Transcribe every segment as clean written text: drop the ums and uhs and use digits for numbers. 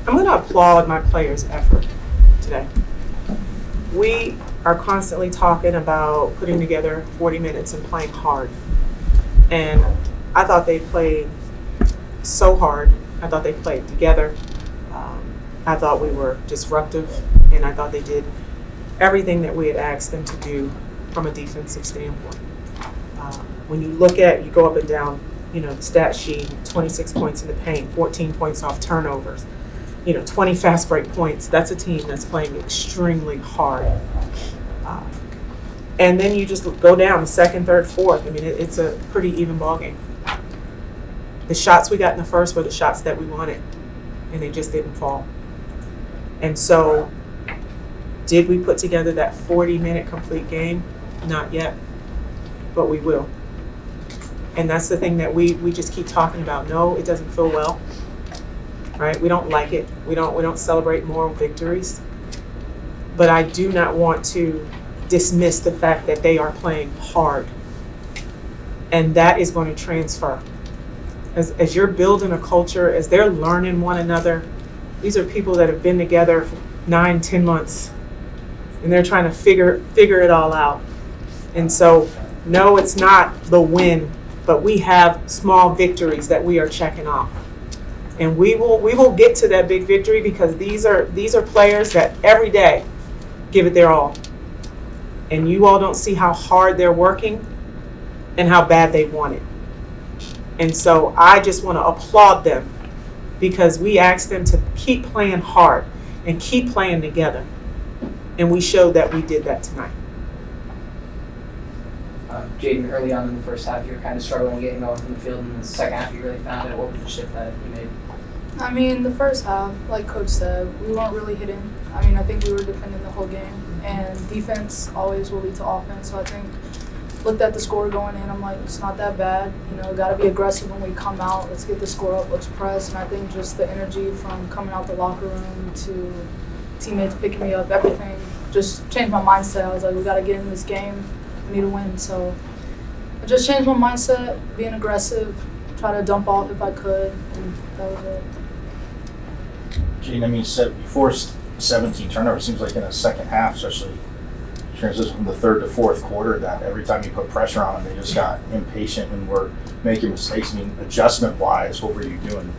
I'm going to applaud my players' effort today. We are constantly talking about putting together 40 minutes and playing hard. And I thought they played so hard. I thought they played together. I thought we were disruptive, and I thought they did everything that we had asked them to do from a defensive standpoint. When you look at, you go up and down, the stat sheet, 26 points in the paint, 14 points off turnovers, 20 fast break points. That's a team that's playing extremely hard. And then you just go down second, third, fourth. I mean, it's a pretty even ballgame. The shots we got in the first were the shots that we wanted, and they just didn't fall. And so, did we put together that 40-minute complete game? Not yet, but we will. And that's the thing that we just keep talking about. No, it doesn't feel well, right? We don't like it. We don't celebrate moral victories. But I do not want to dismiss the fact that they are playing hard, and that is going to transfer. As you're building a culture, as they're learning one another, these are people that have been together for 9-10 months, and they're trying to figure it all out. And so, no, it's not the win, but we have small victories that we are checking off, and we will get to that big victory, because these are players that every day give it their all, and you all don't see how hard they're working and how bad they want it. And so I just want to applaud them, because we asked them to keep playing hard and keep playing together. And we showed that we did that tonight. Jaden, early on in the first half, you were kind of struggling getting going from the field, and in the second half, you really found it. What was the shift that you made? I mean, the first half, like Coach said, we weren't really hitting. I mean, I think we were defending the whole game. And defense always will lead to offense. So I think, looked at the score going in, I'm like, it's not that bad. Got to be aggressive when we come out. Let's get the score up. Let's press. And I think just the energy from coming out the locker room to teammates picking me up, everything just changed my mindset. I was like, we got to get in this game. We need to win. So I just changed my mindset, being aggressive, try to dump off if I could, and that was it. Gene, I mean, you forced 17 turnovers. Seems like in the second half, especially transition from the third to fourth quarter, that every time you put pressure on them, they just got impatient and were making mistakes. I mean, adjustment-wise, what were you doing?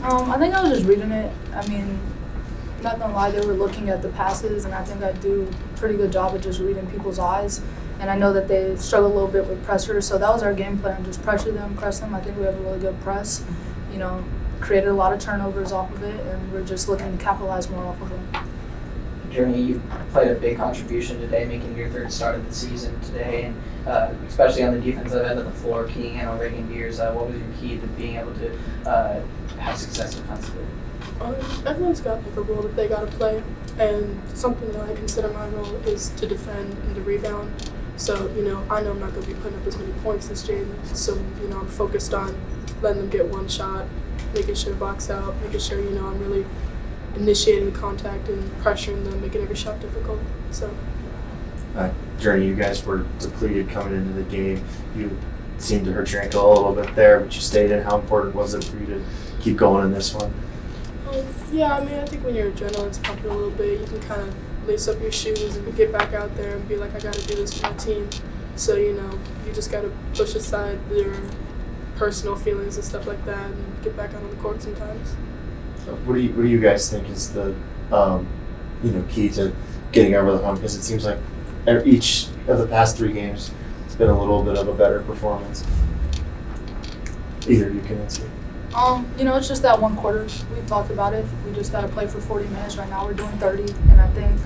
I think I was just reading it. I mean, not gonna lie, they were looking at the passes, and I think I do a pretty good job of just reading people's eyes. And I know that they struggle a little bit with pressure, so that was our game plan, just pressure them, press them. I think we have a really good press, created a lot of turnovers off of it, and we're just looking to capitalize more off of it. Journey, you played a big contribution today, making your third start of the season today, and especially on the defensive end of the floor, keying in on Reagan Gears. What was your key to being able to have success defensively? Everyone's got a role that they got to play, and something that I consider my role is to defend and to rebound. So, I know I'm not going to be putting up as many points as Jaden, so, I'm focused on letting them get one shot, making sure to box out, making sure, I'm really initiating contact and pressuring them, making every shot difficult. So, Journey, you guys were depleted coming into the game. You seemed to hurt your ankle a little bit there, but you stayed in. How important was it for you to keep going in this one? Yeah, I think when your adrenaline's pumping a little bit, you can kind of lace up your shoes and get back out there and be like, I got to do this for my team. So, you just got to push aside your personal feelings and stuff like that and get back out on the court sometimes. What do you guys think is the key to getting over the hump? Because it seems like each of the past 3 games, it's been a little bit of a better performance. Either you can answer. It's just that one quarter. We talked about it. We just got to play for 40 minutes. Right now we're doing 30, and I think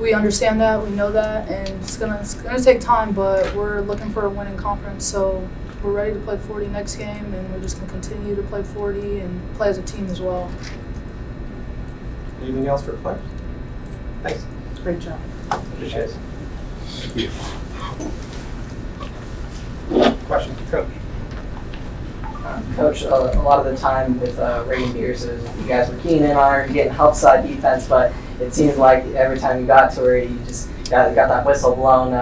we understand that. We know that, and it's gonna take time, but we're looking for a winning conference. So we're ready to play 40 next game, and we're just gonna continue to play 40 and play as a team as well. Anything else for players? Thanks. Great job. Appreciate it. Thank you. Question, Coach. Coach, a lot of the time with Reagan Gears, you guys were keying in on her and getting help side defense, but it seemed like every time you got to her, you just got that whistle blown.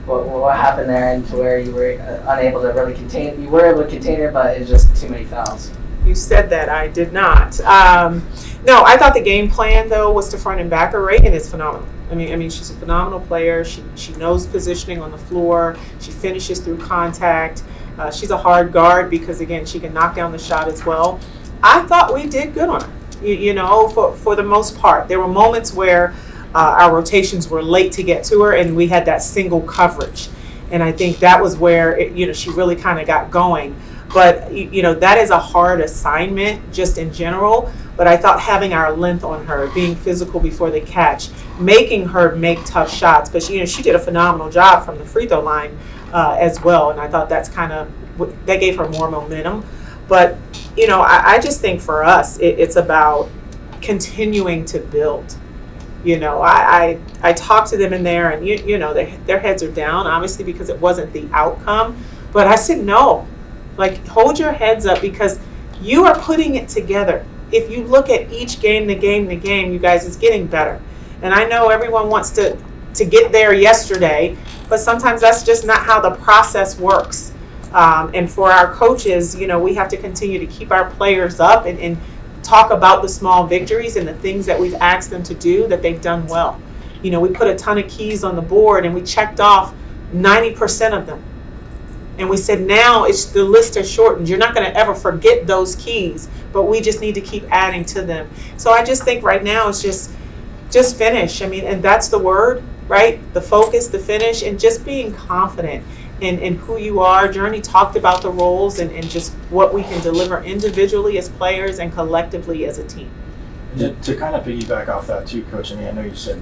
What happened there, and to where you were unable to really contain? You were able to contain her, but it was just too many fouls. You said that. I did not. No, I thought the game plan though was to front and back her. Reagan is phenomenal. I mean, she's a phenomenal player. She knows positioning on the floor. She finishes through contact. She's a hard guard because again, she can knock down the shot as well. I thought we did good on her. You know, for the most part, there were moments where our rotations were late to get to her, and we had that single coverage. And I think that was where she really kind of got going. But that is a hard assignment just in general. But I thought having our length on her, being physical before the catch, making her make tough shots. But she did a phenomenal job from the free throw line as well. And I thought that gave her more momentum. But I just think for us, it's about continuing to build. I talked to them in there, and their heads are down, obviously, because it wasn't the outcome. But I said, no, hold your heads up, because you are putting it together. If you look at each game, you guys, it's getting better. And I know everyone wants to get there yesterday, but sometimes that's just not how the process works. And for our coaches, we have to continue to keep our players up and talk about the small victories and the things that we've asked them to do that they've done well. We put a ton of keys on the board and we checked off 90% of them. And we said, now the list is shortened. You're not going to ever forget those keys, but we just need to keep adding to them. So I just think right now it's just finish. And that's the word, right? The focus, the finish, and just being confident in who you are. Journey talked about the roles and just what we can deliver individually as players and collectively as a team. To kind of piggyback off that too, Coach, I know you said,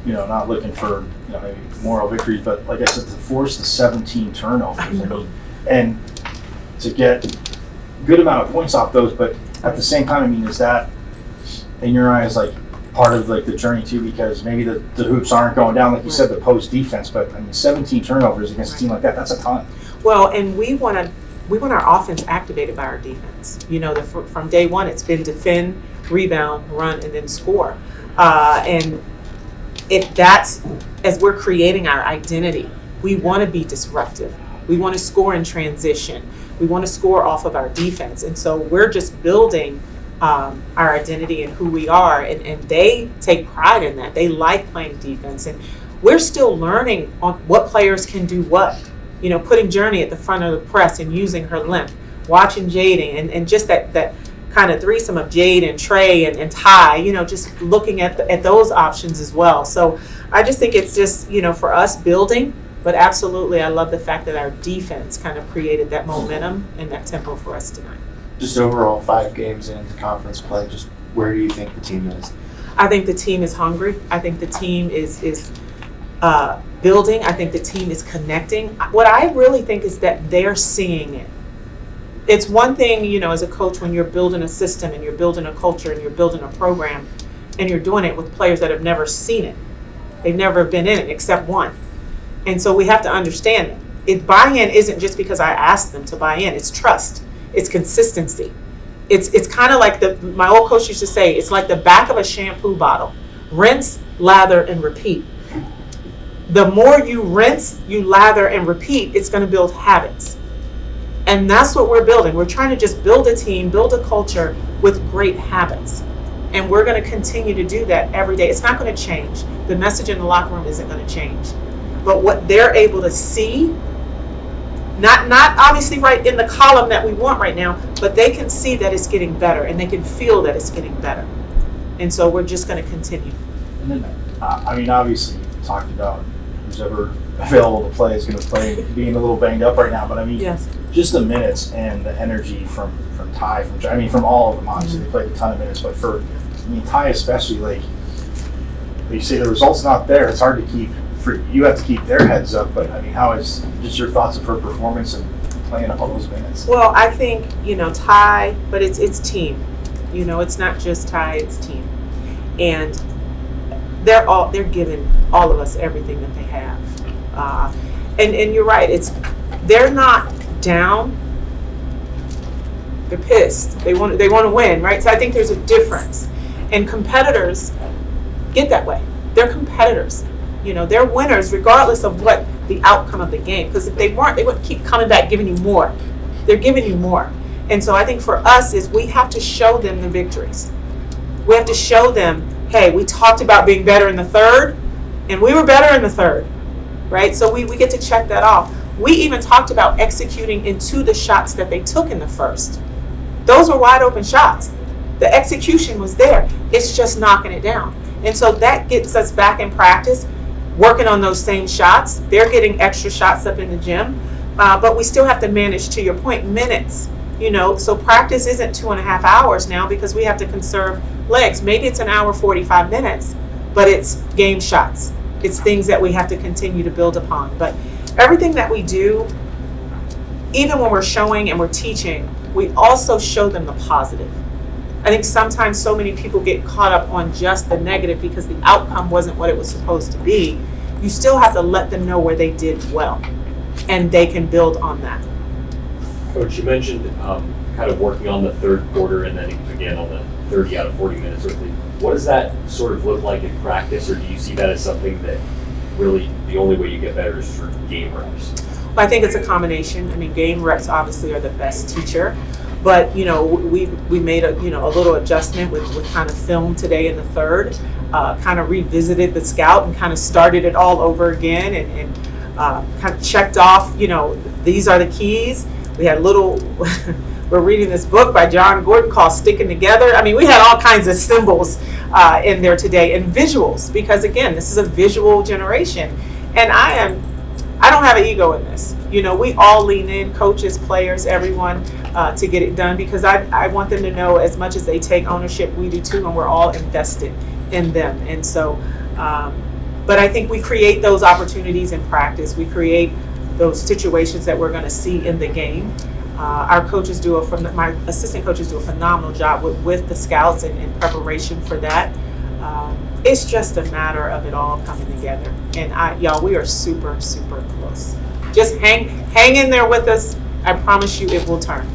not looking for, maybe moral victories, but like I said, to force the 17 turnovers, and to get a good amount of points off those, but at the same time, is that, in your eyes, part of the journey too, because maybe the hoops aren't going down, like you said, the post defense, but 17 turnovers against a team like that, that's a ton. Well, and we want our offense activated by our defense. From day one, it's been defend, rebound, run, and then score. And that's as we're creating our identity. We want to be disruptive. We want to score in transition. We want to score off of our defense. And so we're just building our identity and who we are. And they take pride in that. They like playing defense. And we're still learning on what players can do what. Putting Journey at the front of the press and using her length. Watching Jaden and just that kind of threesome of Jade and Trey and Ty, just looking at those options as well. So I just think it's just, for us building, but absolutely I love the fact that our defense kind of created that momentum and that tempo for us tonight. Just overall 5 games into conference play, just where do you think the team is? I think the team is hungry. I think the team is building. I think the team is connecting. What I really think is that they're seeing it. It's one thing, as a coach, when you're building a system and you're building a culture and you're building a program and you're doing it with players that have never seen it. They've never been in it except one. And so we have to understand it. Buy-in isn't just because I asked them to buy in. It's trust. It's consistency. It's kind of like my old coach used to say, it's like the back of a shampoo bottle. Rinse, lather, and repeat. The more you rinse, you lather, and repeat, it's going to build habits. And that's what we're building. We're trying to just build a team, build a culture with great habits. And we're going to continue to do that every day. It's not going to change. The message in the locker room isn't going to change. But what they're able to see, not obviously right in the column that we want right now, but they can see that it's getting better and they can feel that it's getting better. And so we're just going to continue. And then, obviously, you talked about who's ever available to play is going to play, being a little banged up right now, but Yes. Just the minutes and the energy from Ty, from all of them, obviously they played a ton of minutes, but Ty especially, you say the result's not there, it's hard to keep, you have to keep their heads up, but how is just your thoughts of her performance and playing up all those minutes? Well, I think, Ty, but it's team. It's not just Ty, it's team. And they're giving all of us everything that they have. And you're right, they're not down, they're pissed. They want to win, right? So I think there's a difference. And competitors get that way. They're competitors. They're winners regardless of what the outcome of the game. Because if they weren't, they would keep coming back giving you more. They're giving you more. And so I think for us is we have to show them the victories. We have to show them, hey, we talked about being better in the third, and we were better in the third, right? So we get to check that off. We even talked about executing into the shots that they took in the first. Those were wide open shots. The execution was there. It's just knocking it down. And so that gets us back in practice, working on those same shots. They're getting extra shots up in the gym, but we still have to manage, to your point, minutes. So practice isn't 2.5 hours now because we have to conserve legs. Maybe it's an hour, 45 minutes, but it's game shots. It's things that we have to continue to build upon. But everything that we do, even when we're showing and we're teaching, we also show them the positive. I think sometimes so many people get caught up on just the negative because the outcome wasn't what it was supposed to be. You still have to let them know where they did well, and they can build on that. Coach, you mentioned kind of working on the third quarter and then again on the 30 out of 40 minutes. What does that sort of look like in practice, or do you see that as something that really the only way you get better is through game reps? Well, I think it's a combination. I mean, game reps obviously are the best teacher, but we made a little adjustment with kind of film today in the third, kind of revisited the scout and kind of started it all over again and kind of checked off. These are the keys. We had we're reading this book by John Gordon called Sticking Together. I mean, we had all kinds of symbols in there today and visuals, because again, this is a visual generation. And I don't have an ego in this. We all lean in, coaches, players, everyone, to get it done, because I want them to know as much as they take ownership, we do too, and we're all invested in them. And so, but I think we create those opportunities in practice. We create those situations that we're going to see in the game. Our coaches my assistant coaches do a phenomenal job with the scouts and in preparation for that. It's just a matter of it all coming together. And y'all, we are super, super close. Just hang in there with us. I promise you it will turn.